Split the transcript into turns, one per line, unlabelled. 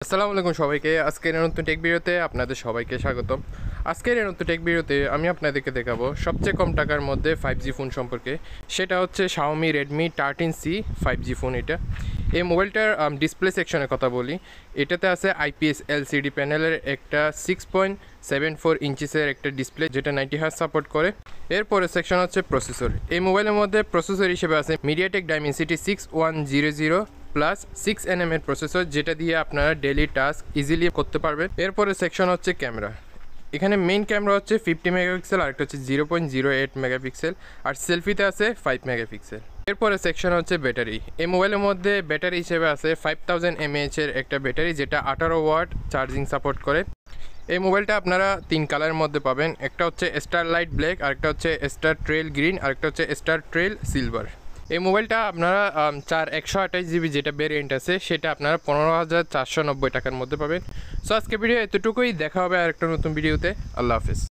আসসালামু আলাইকুম সবাইকে। আজকের এই নতুন টেক ভিডিওতে আপনাদের সবাইকে স্বাগতম। আজকের এই নতুন টেক ভিডিওতে আমি আপনাদেরকে দেখাবো সবচেয়ে কম টাকার মধ্যে 5G ফোন সম্পর্কে। সেটা হচ্ছে Xiaomi Redmi 13C 5G phone. এই মোবাইলটার ডিসপ্লে সেকশনে কথা বলি। এটাতে আছে IPS LCD প্যানেলের একটা 6.74 ইঞ্চিসের একটা ডিসপ্লে, যেটা 90 হার্জ সাপোর্ট করে। এরপরে সেকশন হচ্ছে প্রসেসর। এই মোবাইলের মধ্যে প্রসেসর হিসেবে আছে MediaTek Dimensity 6100 প্লাস 6nm এর প্রসেসর, যেটা দিয়ে আপনারা ডেইলি টাস্ক ইজিলি করতে পারবেন। এরপরে সেকশন হচ্ছে ক্যামেরা। এখানে মেইন ক্যামেরা হচ্ছে 50 মেগাপিক্সেল, আরেকটা হচ্ছে 0.08 মেগাপিক্সেল, আর সেলফিতে আছে 5 মেগাপিক্সেল। এরপরে সেকশন হচ্ছে ব্যাটারি। এই মোবাইলের মধ্যে ব্যাটারি হিসেবে আছে 5000 mAh এর একটা ব্যাটারি, যেটা 18 ওয়াট চার্জিং সাপোর্ট করে। এই মোবাইলটা আপনারা 3 কালারের মধ্যে পাবেন। একটা হচ্ছে স্টার লাইট ব্ল্যাক, আরেকটা হচ্ছে স্টার ট্রেল গ্রিন, আরেকটা হচ্ছে স্টার ট্রেল সিলভার। এই মোবাইলটা আপনারা 128GB যেটা ভেরিয়েন্ট আছে, সেটা আপনারা 15,490 টাকার মধ্যে পাবেন। সো আজকে ভিডিও এতটুকুই, দেখা হবে আর একটা নতুন ভিডিওতে। আল্লাহ হাফেজ।